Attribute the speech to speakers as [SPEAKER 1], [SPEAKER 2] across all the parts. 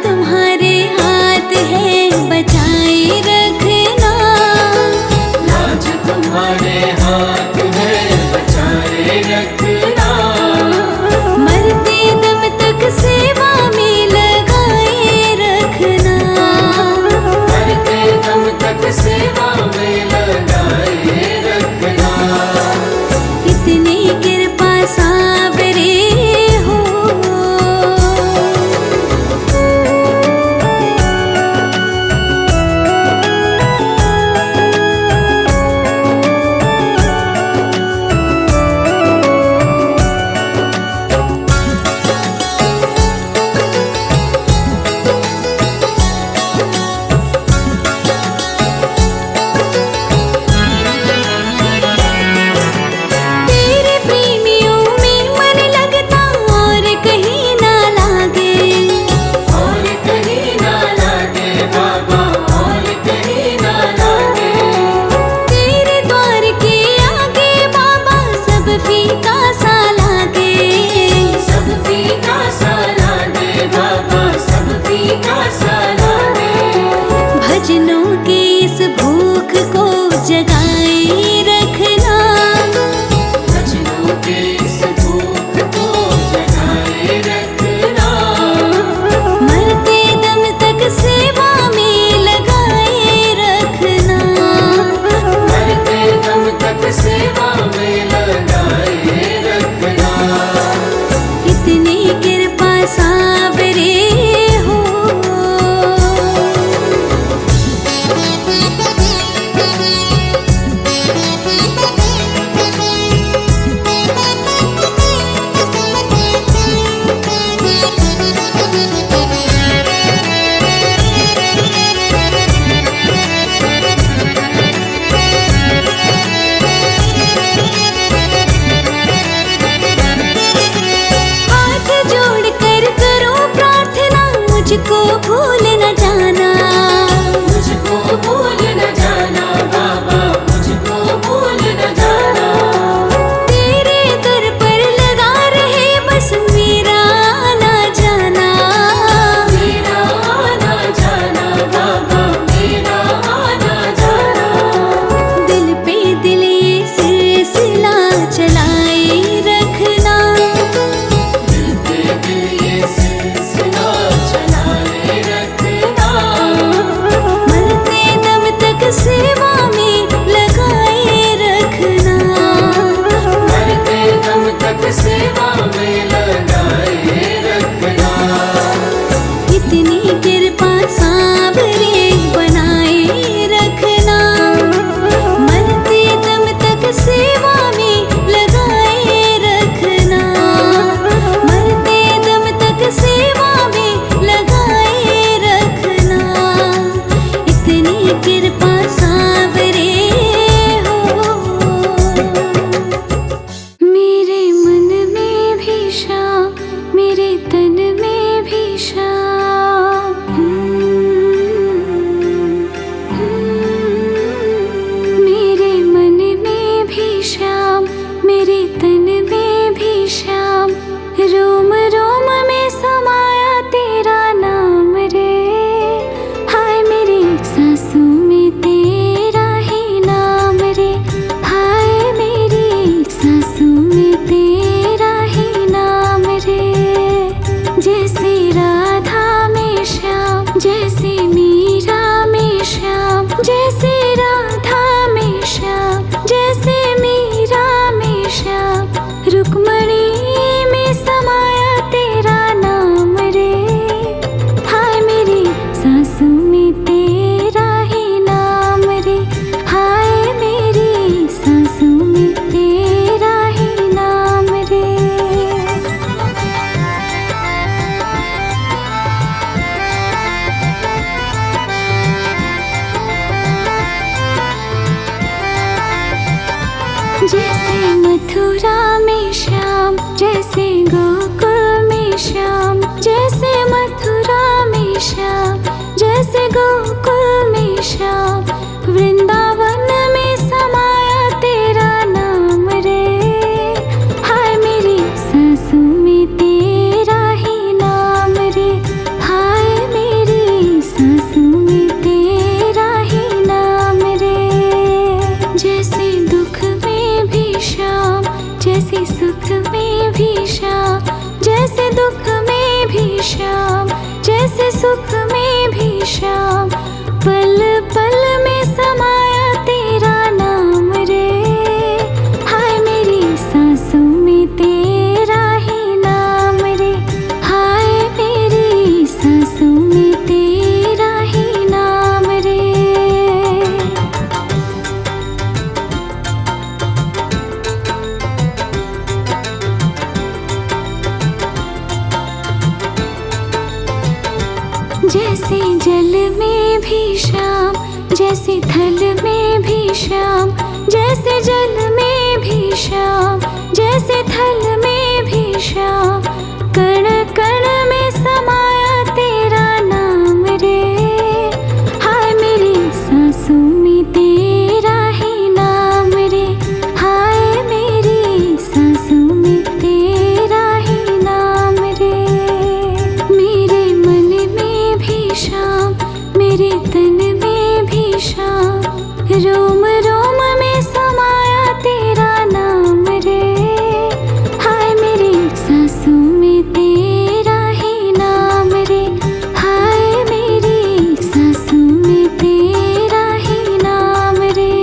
[SPEAKER 1] तुम्हारे हाथ है, बचाए रखना।
[SPEAKER 2] लाज तुम्हारे हाथ है, बचाए रखना।
[SPEAKER 1] मरते दम तक सेवा में लगाए रखना।
[SPEAKER 2] मरते दम तक सेवा में लगाए रखना।
[SPEAKER 1] इतनी कृपा सावरे हो। तेरे प्रेमियों में मन लगता और कहीं ना लागे।
[SPEAKER 2] और कहीं ना लागे बाबा, और कहीं ना लागे।
[SPEAKER 1] तेरे द्वार के आगे बाबा सब फीका सा लागे।
[SPEAKER 2] सब फीका सा लागे बाबा, सब फीका सा लागे।
[SPEAKER 1] भजनों की इस भूख को जगाए रखना।
[SPEAKER 2] भजनों के इस भूख को जगाए रखना।
[SPEAKER 1] मरते दम तक सेवा में लगाए रखना।
[SPEAKER 2] मरते दम तक सेवा में लगाए रखना।
[SPEAKER 1] इतनी कृपा सावरे हो। हाथ जोड़कर करो प्रार्थना, मुझको भूल न जाना।
[SPEAKER 2] मुझको भूल न जाना बाबा, मुझको भूल न जाना।
[SPEAKER 1] तेरे दर पर लगा रहे बस मेरा आना जाना।
[SPEAKER 2] मेरा आना जाना बाबा, मेरा आना जाना।
[SPEAKER 1] दिल पे दिल ये सिलसिला चलाए रखना।
[SPEAKER 2] दिल पे दिल ये सिलसिला चलाए रखना।
[SPEAKER 1] मरते दम तक सेवा में लगाए रखना।
[SPEAKER 2] मरते दम तक सेवा में लगाए रखना।
[SPEAKER 1] इतनी कृपा सावरे बनाए रखना। मरते दम तक सेवा में लगाए रखना। मरते दम तक सेवा में लगाए रखना। इतनी कृपा सावरे हो। मेरे मन में भी शाम, मेरे तन में भी शाम। मेरे मन में भी शाम, मेरे तन में भी शाम। रोम रोम में समाया तेरा नाम रे। हाय मेरी सांसों में तेरा ही नाम रे। हाय मेरी सांसों में तेरा ही नाम रे। जैसे राधा में श्याम, जैसे मीरा में श्याम। जैसे राधा में श्याम, जैसे मीरा में श्याम। रुक्मणी में समाया तेरा नाम रे। हाय मेरी सांसों में तेरा ही नाम रे। हाय मेरी सांसों में तेरा ही नाम रे। जैसे मथुरा में श्याम, जैसे गोकुल में श्याम। जैसे मथुरा में श्याम, जैसे गोकुल में श्याम। वृंदावन में समाया तेरा नाम रे। हाय मेरी सांसों में तेरा ही नाम रे। हाय दुख में भी श्याम, पल पल में समाया तेरा नाम रे। हाय मेरी सांसों में तेरा ही नाम रे, हाय मेरी सांसों में तेरा ही नाम रे। जैसे जल में भी श्याम, जैसे थल में भी श्याम, जैसे जल में भी श्याम, जैसे थल में भी श्याम, कण कण में समाया तेरा नाम रे। हाय मेरी सांसों में तेरा ही नाम रे, हाय मेरी सांसों में तेरा ही नाम रे। मेरे मन में भी श्याम, मेरे तन में भी श्याम, रोम रोम में समाया तेरा नाम रे। हाय मेरी सांसों में तेरा ही नाम रे, हाय मेरी सांसों में तेरा ही नाम रे।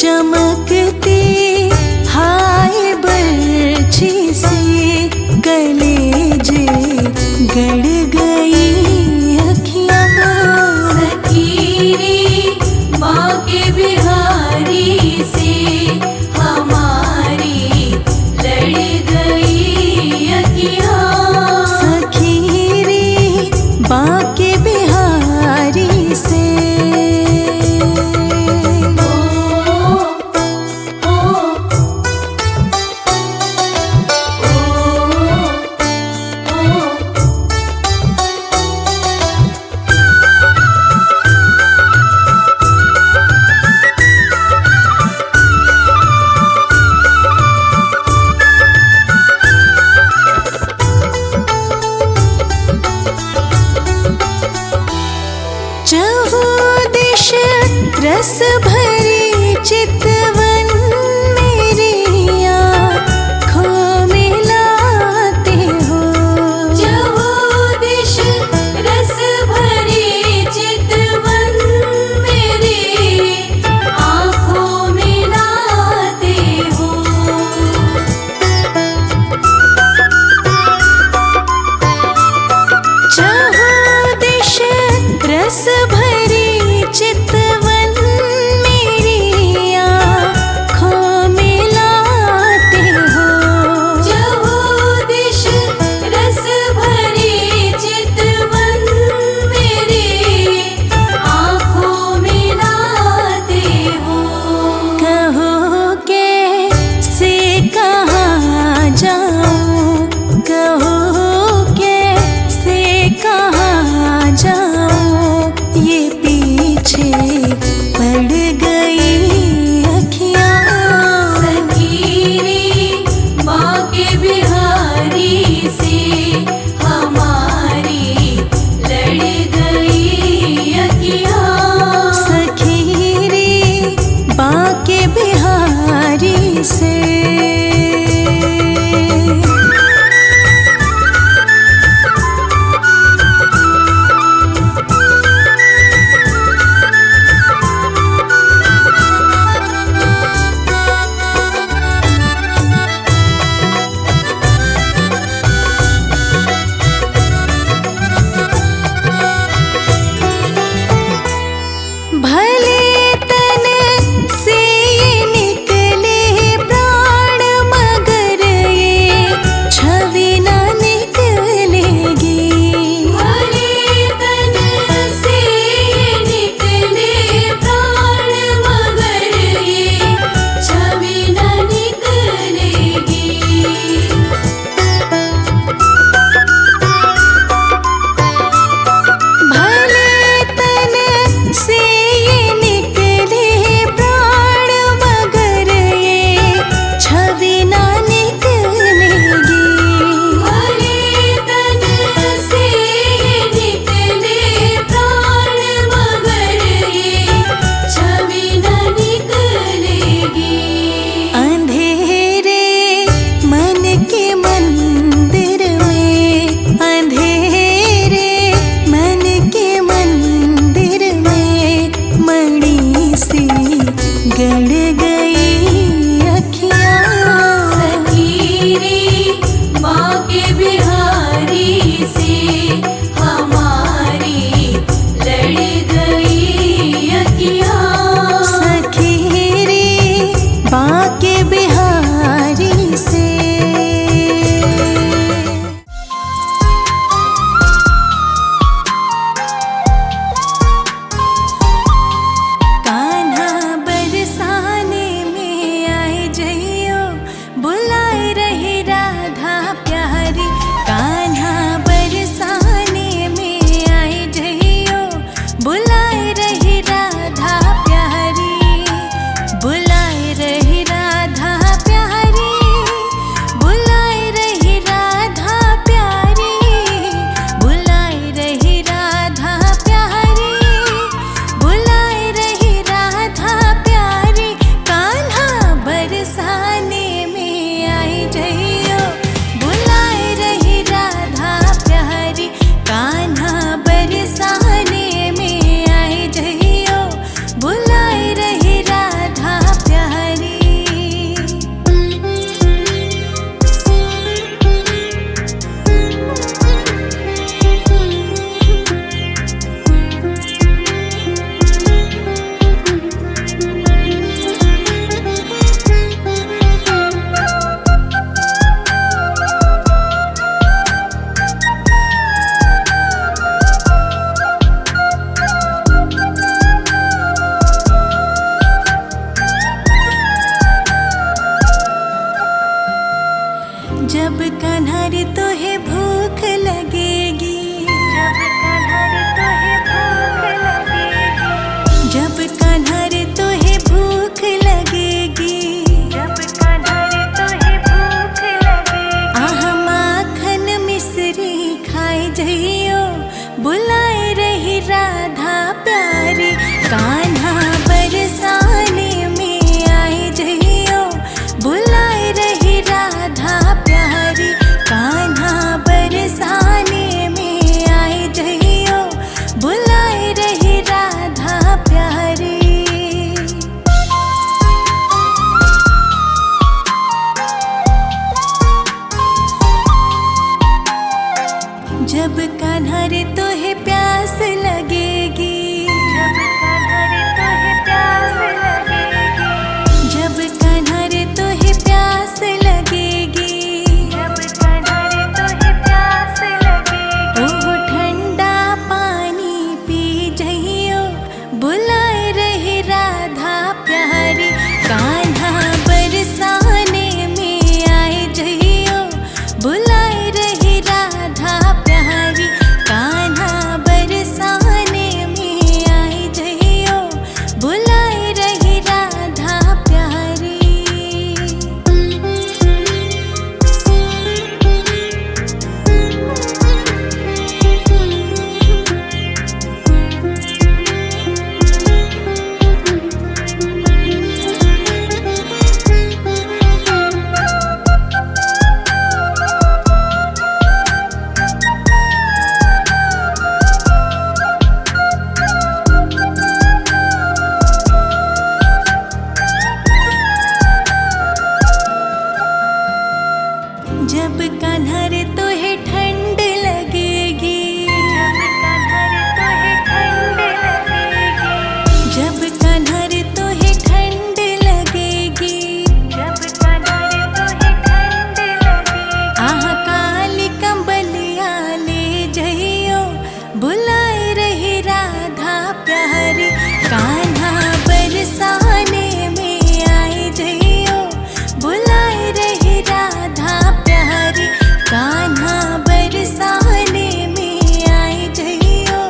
[SPEAKER 1] चमकती हाय बर्छी से कलेजे गड़ गई अखियाँ।
[SPEAKER 2] सखी रे बाके बिहारी से हमारी लड़ गई अखियाँ।
[SPEAKER 1] सखी रे बाके बिहारी से। चहुदिश रस भरी चितवन मेरी आँखों में लाते हो।
[SPEAKER 2] चहुदिश रस भरी चितवन मेरी आँखों में लाते हो।
[SPEAKER 1] चहुदिश रस भरी चितवन मेरी आँखों में लाते हो।
[SPEAKER 2] चहुदिश रस भरी चितवन मेरी आँखों में लाते हो।
[SPEAKER 1] कहो कैसे कहाँ जाऊँ, कहो कैसे कहाँ जाऊँ, ये पीछे पड़ गई अखियाँ।
[SPEAKER 2] सखी रे बाके बिहारी से हमारी लड़ गई अखियाँ।
[SPEAKER 1] सखी रे बाके बिहारी से। भले तन से ये निकले प्राण, मगर ये छवि न निकलेगी।
[SPEAKER 2] भले तन से निकले प्राण, मगर ये छवि न निकलेगी।
[SPEAKER 1] भले तन से ये निकले प्राण, मगर ये छवि न निकलेगी।
[SPEAKER 2] भले तन से निकले प्राण, मगर ये छवि न निकलेगी।
[SPEAKER 1] अंधेरे मन के मंदिर में, अंधेरे मन के मंदिर में मणि सी गड़ गई अखियाँ।
[SPEAKER 2] सखी रे बाके बिहारी से हमारी लड़ गई अखियाँ।
[SPEAKER 1] सखी रे बाके बिहारी से। कान्हा बरसाने जब कान्हा रे तोहे भूख लगेगी, जब कान्हा रे तोहे भूख लगेगी, जब कान्हा रे तोहे भूख लगेगी, जब कान्हा रे तोहे भूख लगेगी। आह माखन मिश्री खाए जइयो, बुलाए रही राधा प्यारी। कान्हा बरसाने में आए जइयो, बुलाए रही राधा प्यारी। कान्हा बरसाने में आए जइयो, बुलाए रही राधा प्यारी। जब कान्हा रे तोहे प्यास लगेगी, जब कान्हा रे तोहे प्यास लगेगी, जब कान्हा रे तोहे प्यास लगेगी, जब कान्हा रे तोहे प्यास लगेगी। ओह ठंडा पानी पी जइयो, बुलाए रही राधा प्यारी। कान्हा बरसाने में आए जइयो, बुलाए रही राधा प्यारी। कान्हा बरसाने में आए जइयो, बुलाए रही राधा प्यारी। जब कान्हा रे तोहे ठंड लगेगी, जब कान्हा रे तोहे ठंड लगेगी, जब कान्हा रे तोहे ठंड लगेगी, जब कान्हा रे तोहे ठंड लगेगी। आह काली कंबलिया ले जइयो, बुलाए रही राधा प्यारी। कान्हा बरसाने में आए जइयो, बुलाए रही राधा प्यारी। कान्हा बरसाने में आए जइयो,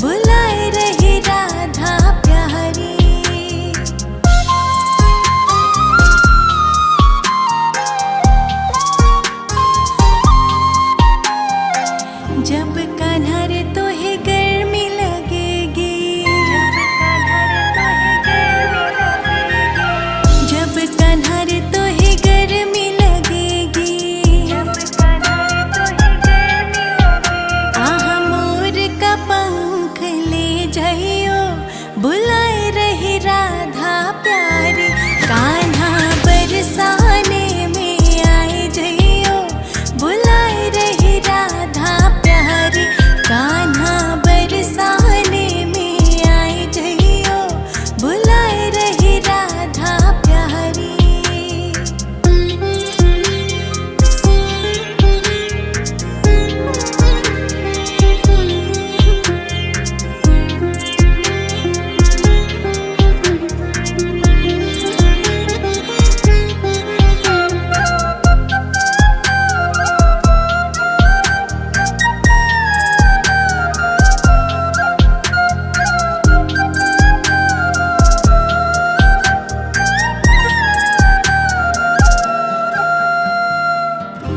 [SPEAKER 1] बुलाए रही राधा प्यारी। जब कान्हा रे तोहे गर्मी लगेगी, जब कान्हा रे तोहे गर्मी लगेगी, जब कान्हा रे तोहे गर्मी लगेगी, जब कान्हा रे तोहे गर्मी लगेगी। आह मोर का पंख ले जइयो, बुलाए रही राधा प्यारी। कान्हा बरसाने में आए जइयो, बुलाए रही राधा प्यारी। कान्हा बरसाने में आए जइयो, बुलाए रही राधा प्यारी।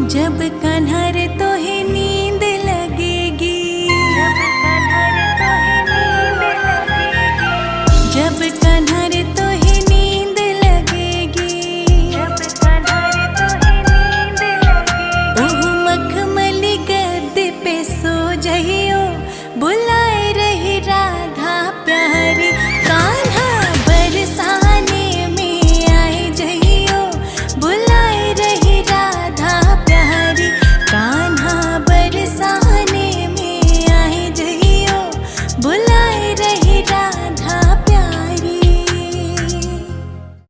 [SPEAKER 1] जब कान्हा रे तोहे नींद लगेगी, जब कान्हा रे तोहे नींद लगेगी, जब कान्हा रे तोहे नींद लगेगी, जब कान्हा रे तोहे नींद लगेगी। ओह मखमली गद्दे पे सो जइयो, बुला